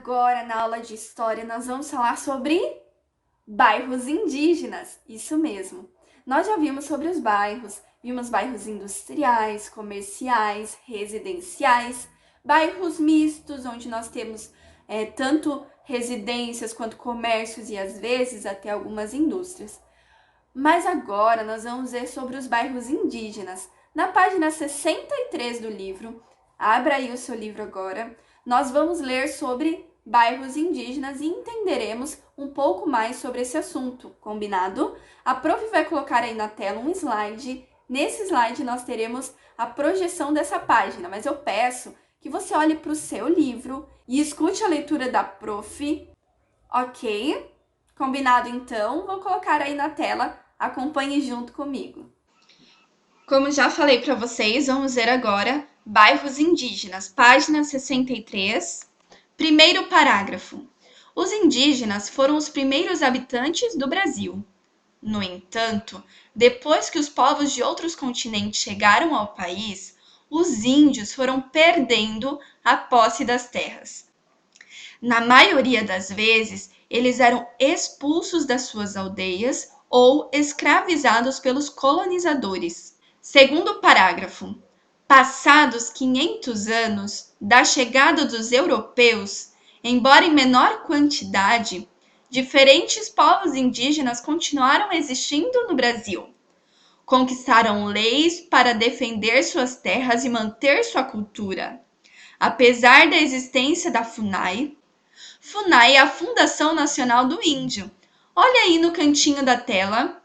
Agora, na aula de história, nós vamos falar sobre bairros indígenas. Isso mesmo. Nós já vimos sobre os bairros, vimos bairros industriais, comerciais, residenciais, bairros mistos, onde nós temos tanto residências quanto comércios e às vezes até algumas indústrias. Mas agora nós vamos ver sobre os bairros indígenas. Na página 63 do livro, abra aí o seu livro agora, nós vamos ler sobre bairros indígenas e entenderemos um pouco mais sobre esse assunto, combinado? A prof vai colocar aí na tela um slide. Nesse slide nós teremos a projeção dessa página, mas eu peço que você olhe para o seu livro e escute a leitura da prof, ok? Combinado então? Vou colocar aí na tela, acompanhe junto comigo. Como já falei para vocês, vamos ver agora bairros indígenas, página 63. Primeiro parágrafo. Os indígenas foram os primeiros habitantes do Brasil. No entanto, depois que os povos de outros continentes chegaram ao país, os índios foram perdendo a posse das terras. Na maioria das vezes, eles eram expulsos das suas aldeias ou escravizados pelos colonizadores. Segundo parágrafo. Passados 500 anos da chegada dos europeus, embora em menor quantidade, diferentes povos indígenas continuaram existindo no Brasil. Conquistaram leis para defender suas terras e manter sua cultura. Apesar da existência da FUNAI, FUNAI é a Fundação Nacional do Índio. Olha aí no cantinho da tela.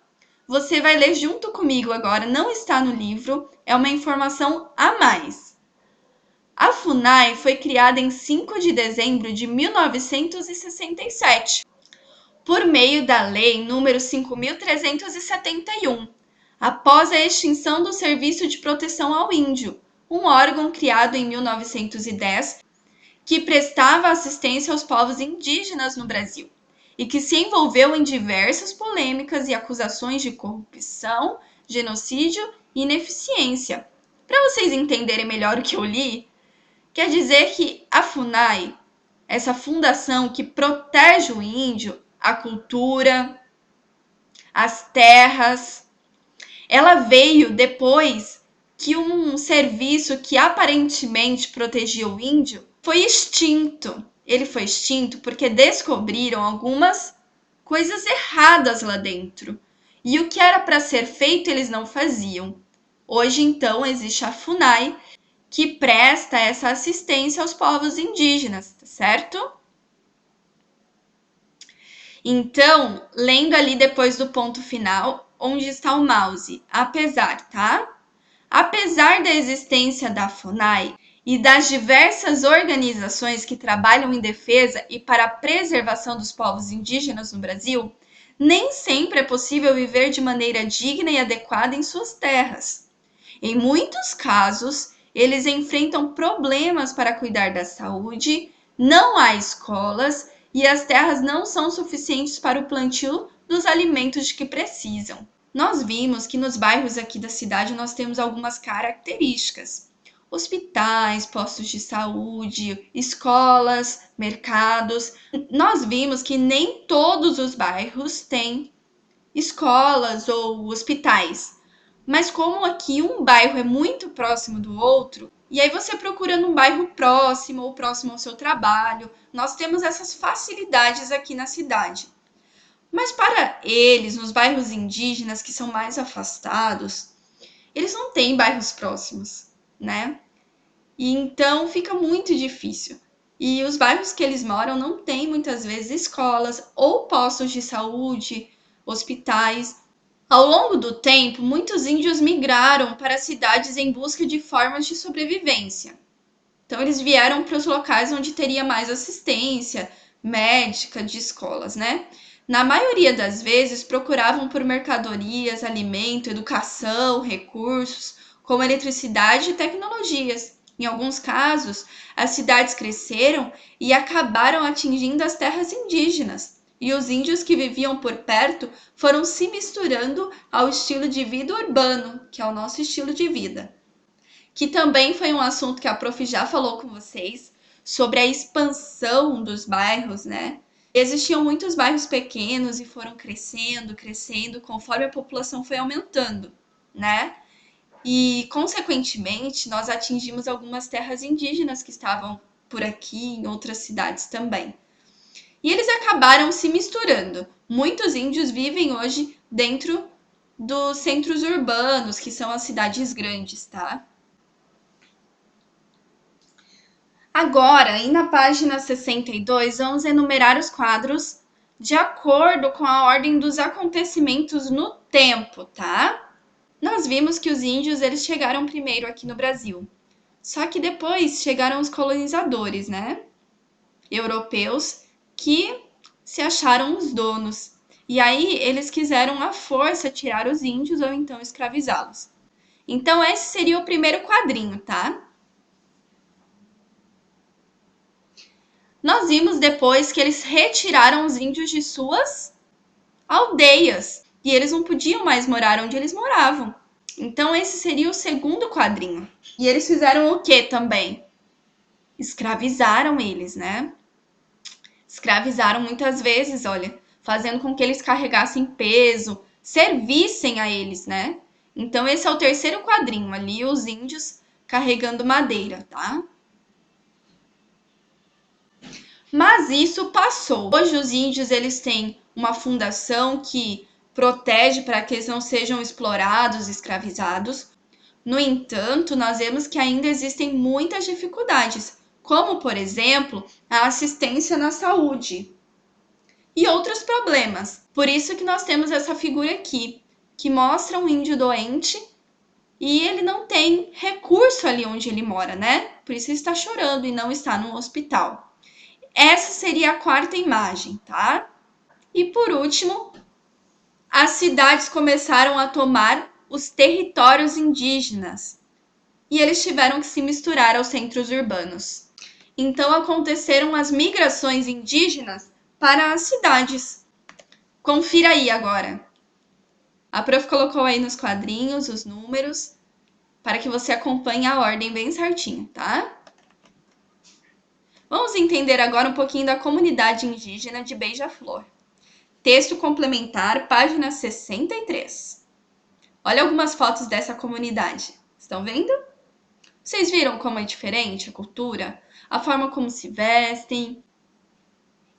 Você vai ler junto comigo agora, não está no livro, é uma informação a mais. A FUNAI foi criada em 5 de dezembro de 1967, por meio da Lei nº 5.371, após a extinção do Serviço de Proteção ao Índio, um órgão criado em 1910 que prestava assistência aos povos indígenas no Brasil e que se envolveu em diversas polêmicas e acusações de corrupção, genocídio e ineficiência. Para vocês entenderem melhor o que eu li, quer dizer que a FUNAI, essa fundação que protege o índio, a cultura, as terras, ela veio depois que um serviço que aparentemente protegia o índio foi extinto. Ele foi extinto porque descobriram algumas coisas erradas lá dentro. E o que era para ser feito, eles não faziam. Hoje, então, existe a FUNAI, que presta essa assistência aos povos indígenas, tá certo? Então, lendo ali depois do ponto final, onde está o mouse? Apesar, tá? Apesar da existência da FUNAI, e das diversas organizações que trabalham em defesa e para a preservação dos povos indígenas no Brasil, nem sempre é possível viver de maneira digna e adequada em suas terras. Em muitos casos, eles enfrentam problemas para cuidar da saúde, não há escolas e as terras não são suficientes para o plantio dos alimentos de que precisam. Nós vimos que nos bairros aqui da cidade nós temos algumas características. Hospitais, postos de saúde, escolas, mercados. Nós vimos que nem todos os bairros têm escolas ou hospitais. Mas como aqui um bairro é muito próximo do outro, e aí você procura num bairro próximo ou próximo ao seu trabalho, nós temos essas facilidades aqui na cidade. Mas para eles, nos bairros indígenas que são mais afastados, eles não têm bairros próximos, né? E então fica muito difícil. E os bairros que eles moram não têm muitas vezes escolas ou postos de saúde, hospitais. Ao longo do tempo, muitos índios migraram para as cidades em busca de formas de sobrevivência. Então eles vieram para os locais onde teria mais assistência médica, de escolas, né? Na maioria das vezes, procuravam por mercadorias, alimento, educação, recursos, como eletricidade e tecnologias. Em alguns casos, as cidades cresceram e acabaram atingindo as terras indígenas, e os índios que viviam por perto foram se misturando ao estilo de vida urbano, que é o nosso estilo de vida. Que também foi um assunto que a prof já falou com vocês, sobre a expansão dos bairros, né? Existiam muitos bairros pequenos e foram crescendo, crescendo, conforme a população foi aumentando, né? E, consequentemente, nós atingimos algumas terras indígenas que estavam por aqui, em outras cidades também. E eles acabaram se misturando. Muitos índios vivem hoje dentro dos centros urbanos, que são as cidades grandes, tá? Agora, aí na página 62, vamos enumerar os quadros de acordo com a ordem dos acontecimentos no tempo, tá? Nós vimos que os índios eles chegaram primeiro aqui no Brasil. Só que depois chegaram os colonizadores, né? Europeus que se acharam os donos. E aí eles quiseram à força tirar os índios ou então escravizá-los. Então esse seria o primeiro quadrinho, tá? Nós vimos depois que eles retiraram os índios de suas aldeias e eles não podiam mais morar onde eles moravam. Então esse seria o segundo quadrinho. E eles fizeram o que também? Escravizaram eles, né? Escravizaram muitas vezes, olha, fazendo com que eles carregassem peso, servissem a eles, né? Então esse é o terceiro quadrinho ali, os índios carregando madeira, tá? Mas isso passou. Hoje os índios eles têm uma fundação que protege para que eles não sejam explorados, escravizados. No entanto, nós vemos que ainda existem muitas dificuldades, como, por exemplo, a assistência na saúde e outros problemas. Por isso que nós temos essa figura aqui, que mostra um índio doente e ele não tem recurso ali onde ele mora, né? Por isso ele está chorando e não está no hospital. Essa seria a quarta imagem, tá? E por último, as cidades começaram a tomar os territórios indígenas e eles tiveram que se misturar aos centros urbanos. Então aconteceram as migrações indígenas para as cidades. Confira aí agora. A prof colocou aí nos quadrinhos os números para que você acompanhe a ordem bem certinho, tá? Vamos entender agora um pouquinho da comunidade indígena de Beija-Flor. Texto complementar, página 63. Olha algumas fotos dessa comunidade. Estão vendo? Vocês viram como é diferente a cultura? A forma como se vestem?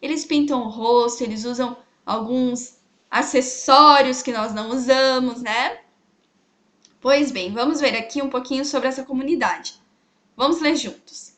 Eles pintam o rosto, eles usam alguns acessórios que nós não usamos, né? Pois bem, vamos ver aqui um pouquinho sobre essa comunidade. Vamos ler juntos.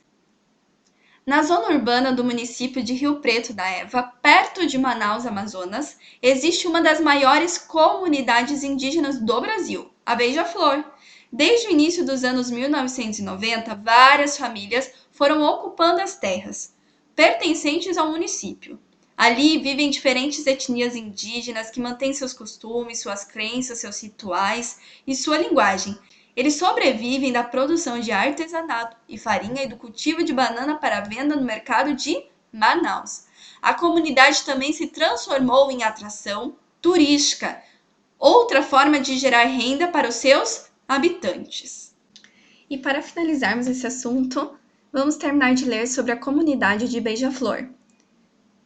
Na zona urbana do município de Rio Preto da Eva, perto de Manaus, Amazonas, existe uma das maiores comunidades indígenas do Brasil, a Beija-Flor. Desde o início dos anos 1990, várias famílias foram ocupando as terras pertencentes ao município. Ali vivem diferentes etnias indígenas que mantêm seus costumes, suas crenças, seus rituais e sua linguagem. Eles sobrevivem da produção de artesanato e farinha e do cultivo de banana para venda no mercado de Manaus. A comunidade também se transformou em atração turística, outra forma de gerar renda para os seus habitantes. E para finalizarmos esse assunto, vamos terminar de ler sobre a comunidade de Beija-Flor.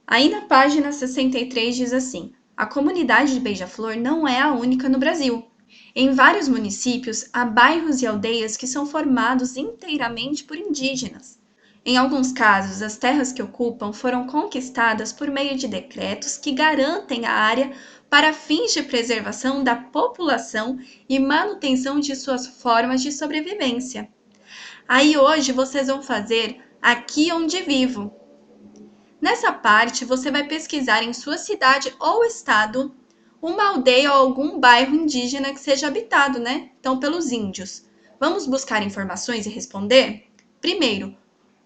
Aí na página 63 diz assim: a comunidade de Beija-Flor não é a única no Brasil. Em vários municípios, há bairros e aldeias que são formados inteiramente por indígenas. Em alguns casos, as terras que ocupam foram conquistadas por meio de decretos que garantem a área para fins de preservação da população e manutenção de suas formas de sobrevivência. Aí hoje vocês vão fazer Aqui Onde Vivo. Nessa parte, você vai pesquisar em sua cidade ou estado uma aldeia ou algum bairro indígena que seja habitado, né? Então, pelos índios. Vamos buscar informações e responder? Primeiro,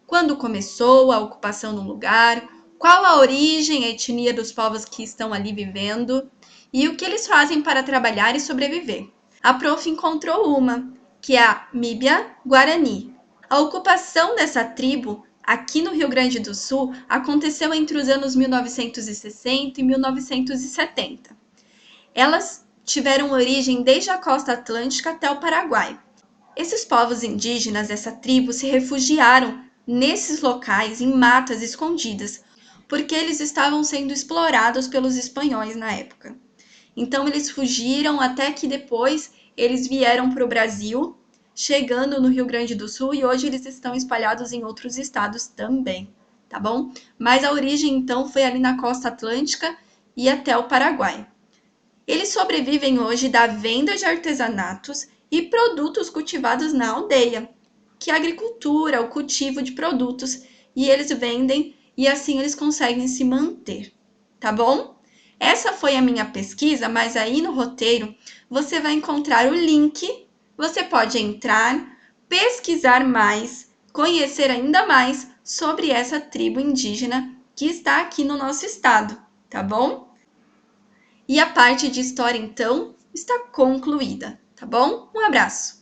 quando começou a ocupação do lugar, qual a origem, a etnia dos povos que estão ali vivendo e o que eles fazem para trabalhar e sobreviver. A prof encontrou uma, que é a Míbia Guarani. A ocupação dessa tribo aqui no Rio Grande do Sul aconteceu entre os anos 1960 e 1970. Elas tiveram origem desde a costa atlântica até o Paraguai. Esses povos indígenas dessa tribo se refugiaram nesses locais, em matas escondidas, porque eles estavam sendo explorados pelos espanhóis na época. Então eles fugiram até que depois eles vieram para o Brasil, chegando no Rio Grande do Sul, e hoje eles estão espalhados em outros estados também, tá bom? Mas a origem então foi ali na costa atlântica e até o Paraguai. Eles sobrevivem hoje da venda de artesanatos e produtos cultivados na aldeia, que é a agricultura, o cultivo de produtos, e eles vendem e assim eles conseguem se manter, tá bom? Essa foi a minha pesquisa, mas aí no roteiro você vai encontrar o link, você pode entrar, pesquisar mais, conhecer ainda mais sobre essa tribo indígena que está aqui no nosso estado, tá bom? E a parte de história, então, está concluída, tá bom? Um abraço!